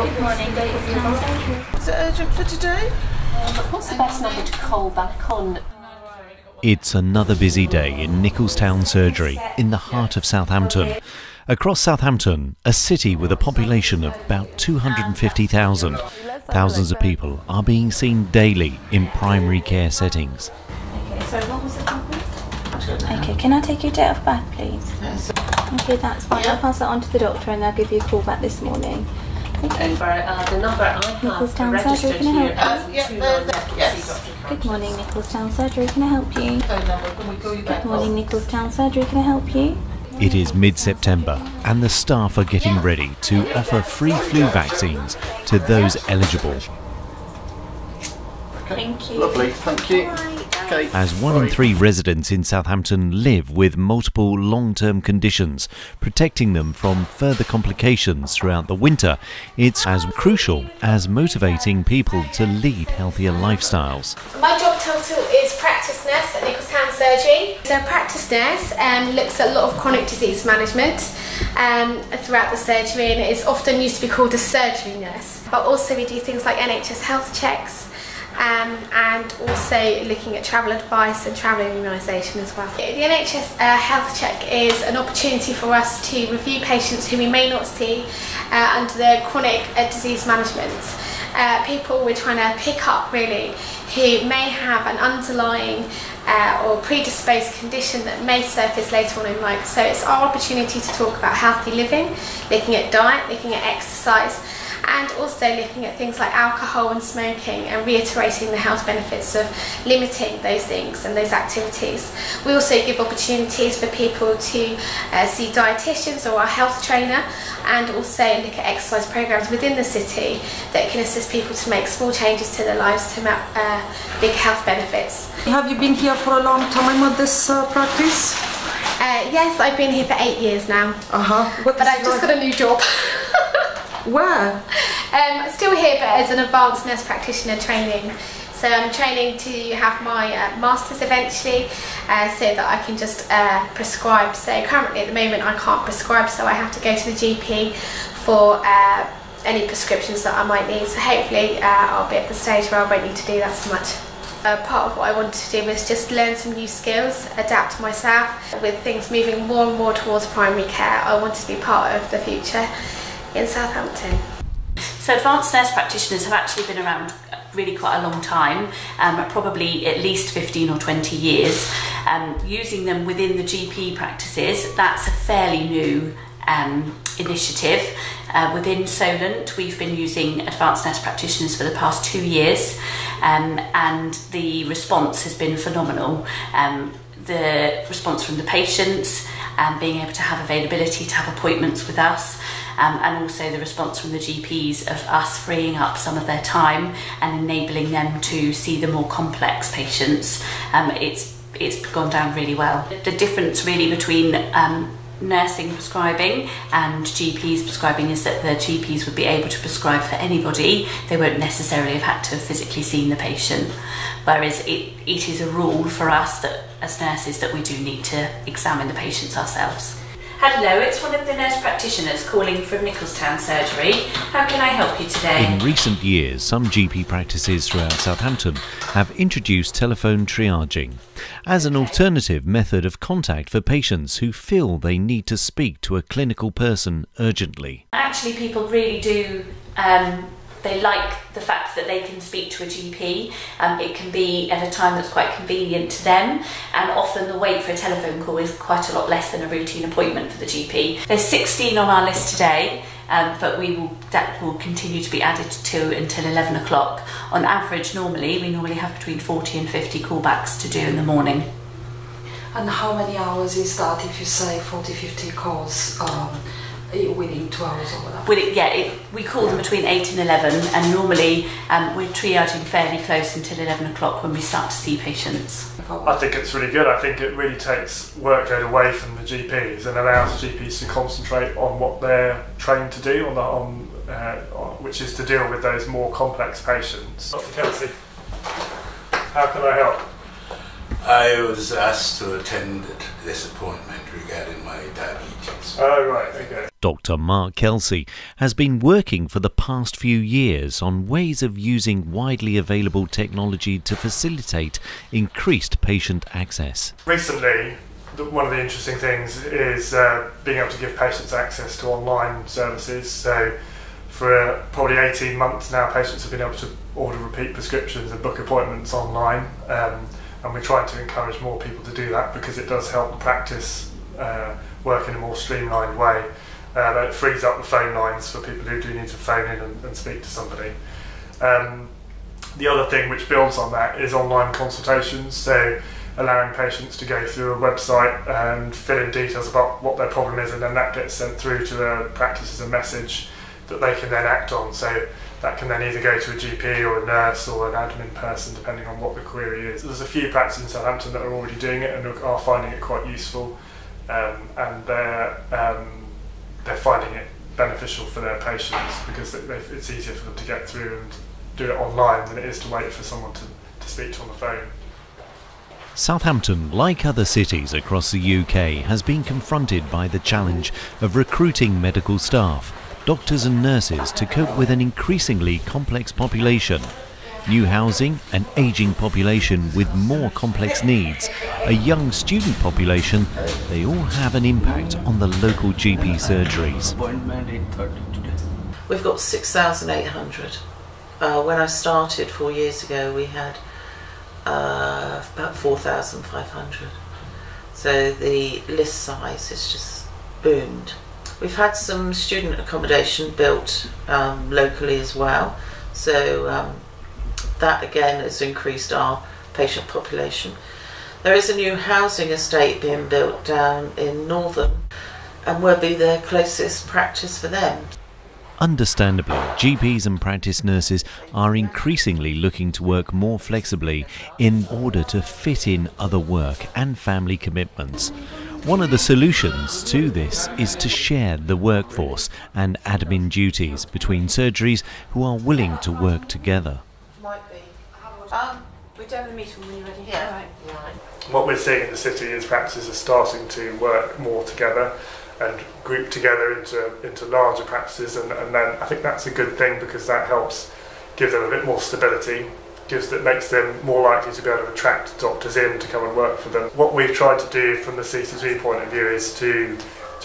Good morning. Is it urgent for today? What's the best number to call back on? It's another busy day in Nicholstown Surgery in the heart of Southampton. Across Southampton, a city with a population of about 250,000, thousands of people are being seen daily in primary care settings. Okay, so what was the problem? Okay, can I take your date of birth, please? Yes. Okay, that's fine. I'll pass that on to the doctor and they'll give you a call back this morning. Okay. The number I have Nicholstown Surgery, registered can I here help is Yes. Good morning, Nicholstown Surgery. Can I help you? Phone number, can we call you back? Good morning, Nicholstown Surgery. Can I help you? It is mid-September and the staff are getting ready to offer free flu vaccines to those eligible. Thank you. Lovely, thank you. Okay. As 1 in 3 residents in Southampton live with multiple long-term conditions, protecting them from further complications throughout the winter, it's as crucial as motivating people to lead healthier lifestyles. My job title is practice nurse at Nicholstown Surgery. So a practice nurse looks at a lot of chronic disease management throughout the surgery, and it is often used to be called a surgery nurse. But also we do things like NHS health checks, and also looking at travel advice and travel immunisation as well. The NHS health check is an opportunity for us to review patients who we may not see under the chronic disease management. People we're trying to pick up really who may have an underlying or predisposed condition that may surface later on in life. So it's our opportunity to talk about healthy living, looking at diet, looking at exercise, and also looking at things like alcohol and smoking and reiterating the health benefits of limiting those things and those activities. We also give opportunities for people to see dietitians or our health trainer, and also look at exercise programs within the city that can assist people to make small changes to their lives to make big health benefits. Have you been here for a long time at this practice? Yes, I've been here for 8 years now. But I've just got a new job. Where? Still here, but as an advanced nurse practitioner training. So I'm training to have my masters eventually, so that I can just prescribe. So currently at the moment I can't prescribe, so I have to go to the GP for any prescriptions that I might need. So hopefully I'll be at the stage where I won't need to do that so much. Part of what I wanted to do was just learn some new skills, adapt myself. With things moving more and more towards primary care, I wanted to be part of the future in Southampton. So advanced nurse practitioners have actually been around really quite a long time, probably at least 15 or 20 years. Using them within the GP practices, that's a fairly new initiative. Within Solent, we've been using advanced nurse practitioners for the past 2 years, and the response has been phenomenal. The response from the patients, being able to have availability to have appointments with us, and also the response from the GPs of us freeing up some of their time and enabling them to see the more complex patients. It's gone down really well. The difference really between nursing prescribing and GPs prescribing is that the GPs would be able to prescribe for anybody. They won't necessarily have had to have physically seen the patient, whereas it is a rule for us that as nurses that we do need to examine the patients ourselves. Hello, it's one of the nurse practitioners calling from Nicholstown Surgery. How can I help you today? In recent years, some GP practices throughout Southampton have introduced telephone triaging as an alternative method of contact for patients who feel they need to speak to a clinical person urgently. Actually, people really do they like the fact that they can speak to a GP. It can be at a time that's quite convenient to them, and often the wait for a telephone call is quite a lot less than a routine appointment for the GP. There's 16 on our list today, but that will continue to be added to until 11 o'clock. On average, we normally have between 40 and 50 callbacks to do in the morning. And how many hours is that if you say 40-50 calls within 2 hours or whatever? We call them between 8 and 11, and normally we're triaging fairly close until 11 o'clock when we start to see patients. I think it's really good. I think it really takes workload away from the GPs and allows the GPs to concentrate on what they're trained to do, which is to deal with those more complex patients. Dr. Kelsey, how can I help? I was asked to attend this appointment regarding my diabetes. Oh, right, okay. Dr. Mark Kelsey has been working for the past few years on ways of using widely available technology to facilitate increased patient access. Recently, one of the interesting things is being able to give patients access to online services. So for probably 18 months now, patients have been able to order repeat prescriptions and book appointments online. And we're trying to encourage more people to do that because it does help the practice work in a more streamlined way. It frees up the phone lines for people who do need to phone in and speak to somebody. The other thing which builds on that is online consultations, so allowing patients to go through a website and fill in details about what their problem is, and then that gets sent through to the practice as a message that they can then act on. So that can then either go to a GP or a nurse or an admin person, depending on what the query is. There's a few practices in Southampton that are already doing it and are finding it quite useful, and they're finding it beneficial for their patients because it's easier for them to get through and do it online than it is to wait for someone to speak to on the phone. Southampton, like other cities across the UK, has been confronted by the challenge of recruiting medical staff, doctors and nurses, to cope with an increasingly complex population. New housing, an ageing population with more complex needs, a young student population, they all have an impact on the local GP surgeries. We've got 6,800. When I started 4 years ago, we had about 4,500. So the list size has just boomed. We've had some student accommodation built locally as well, so that again has increased our patient population. There is a new housing estate being built down in Northern, and we'll be the closest practice for them. Understandably, GPs and practice nurses are increasingly looking to work more flexibly in order to fit in other work and family commitments. One of the solutions to this is to share the workforce and admin duties between surgeries who are willing to work together. Might be. We're doing a meeting when you're ready. Yeah. Right. What we're seeing in the city is practices are starting to work more together and group together into larger practices, and then I think that's a good thing because that helps give them a bit more stability, makes them more likely to be able to attract doctors in to come and work for them. What we've tried to do from the CITYWIDE point of view is to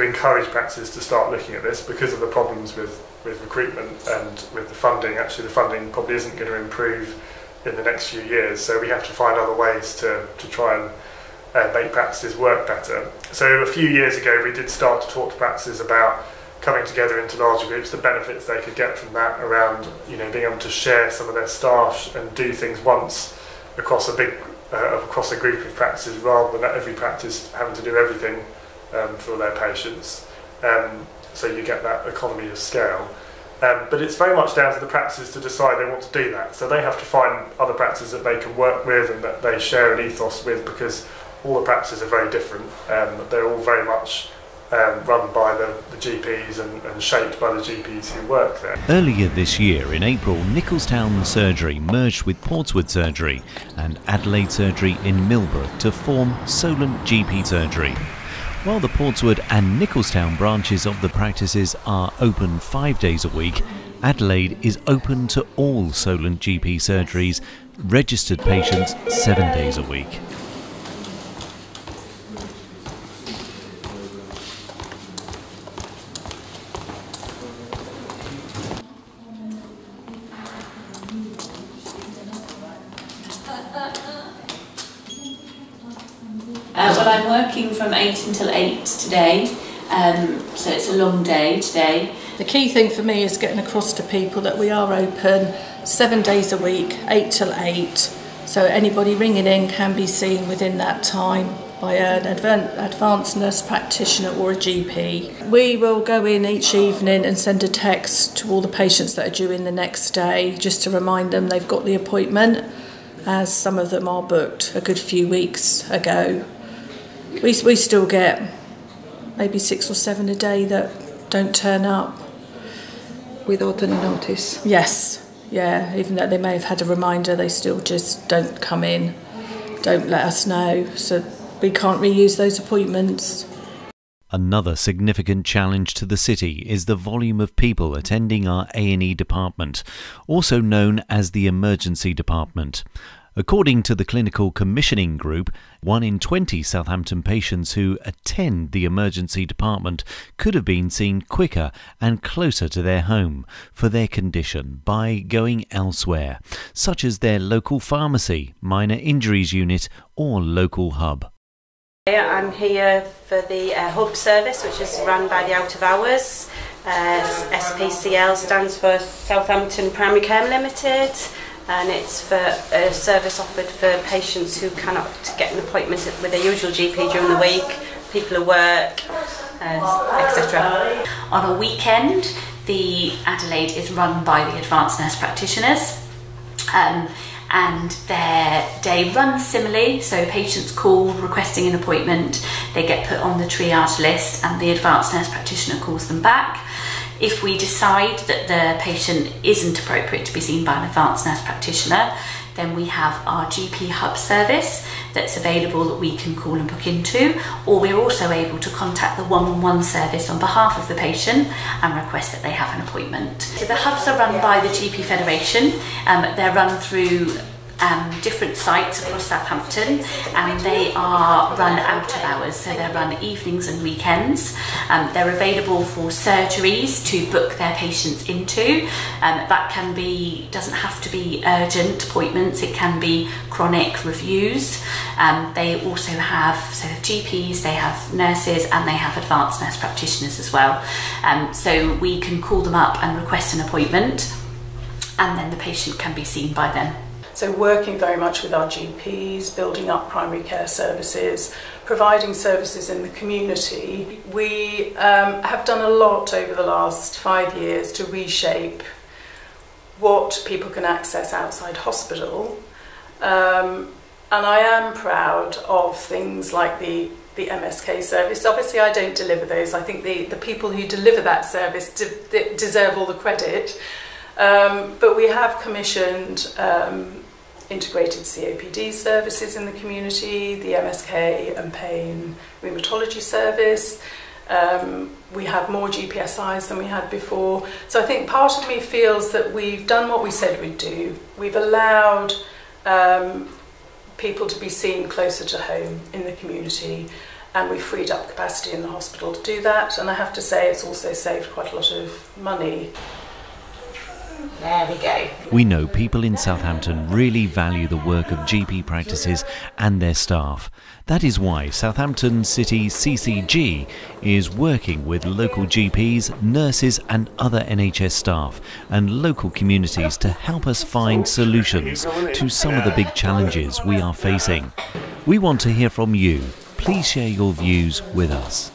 encourage practices to start looking at this because of the problems with recruitment and with the funding. Actually, the funding probably isn't going to improve in the next few years, so we have to find other ways to try and make practices work better. So a few years ago we did start to talk to practices about coming together into larger groups, the benefits they could get from that around, being able to share some of their staff and do things once across a group of practices rather than every practice having to do everything for their patients. So you get that economy of scale. But it's very much down to the practices to decide they want to do that. So they have to find other practices that they can work with and that they share an ethos with, because all the practices are very different. They're all very much run by the GPs and shaped by the GPs who work there. Earlier this year, in April, Nicholstown Surgery merged with Portswood Surgery and Adelaide Surgery in Millbrook to form Solent GP Surgery. While the Portswood and Nicholstown branches of the practices are open 5 days a week, Adelaide is open to all Solent GP surgeries, registered patients 7 days a week. Well, I'm working from 8 until 8 today, so it's a long day today. The key thing for me is getting across to people that we are open 7 days a week, 8 till 8, so anybody ringing in can be seen within that time by an advanced nurse practitioner or a GP. We will go in each evening and send a text to all the patients that are due in the next day just to remind them they've got the appointment, as some of them are booked a good few weeks ago. We still get maybe 6 or 7 a day that don't turn up. Without any notice? Yes, yeah, even though they may have had a reminder, they still just don't come in. don't let us know, so we can't reuse those appointments. Another significant challenge to the city is the volume of people attending our A&E department, also known as the emergency department. According to the Clinical Commissioning Group, 1 in 20 Southampton patients who attend the emergency department could have been seen quicker and closer to their home for their condition by going elsewhere, such as their local pharmacy, minor injuries unit or local hub. I'm here for the hub service, which is run by the out of hours. SPCL stands for Southampton Primary Care Limited, and it's for a service offered for patients who cannot get an appointment with their usual GP during the week, people who work, etc. On a weekend, the Adelaide is run by the advanced nurse practitioners. And their day runs similarly, so patients call requesting an appointment, they get put on the triage list and the advanced nurse practitioner calls them back. If we decide that the patient isn't appropriate to be seen by an advanced nurse practitioner, then we have our GP hub service that's available that we can call and book into, or we're also able to contact the one-on-one service on behalf of the patient and request that they have an appointment. So the hubs are run by the GP Federation. They're run through different sites across Southampton, and they are run out of hours, so they're run evenings and weekends. They're available for surgeries to book their patients into. That can be, doesn't have to be urgent appointments, it can be chronic reviews. They also have, so GPs, they have nurses, and they have advanced nurse practitioners as well. So we can call them up and request an appointment, and then the patient can be seen by them. So working very much with our GPs, building up primary care services, providing services in the community. We have done a lot over the last 5 years to reshape what people can access outside hospital. And I am proud of things like the MSK service. Obviously I don't deliver those. I think the people who deliver that service deserve all the credit. But we have commissioned integrated COPD services in the community, the MSK and pain rheumatology service. We have more GPSIs than we had before. So I think part of me feels that we've done what we said we'd do. We've allowed people to be seen closer to home in the community, and we've freed up capacity in the hospital to do that. And I have to say it's also saved quite a lot of money. There we go. We know people in Southampton really value the work of GP practices and their staff. That is why Southampton City CCG is working with local GPs, nurses and other NHS staff and local communities to help us find solutions to some of the big challenges we are facing. We want to hear from you. Please share your views with us.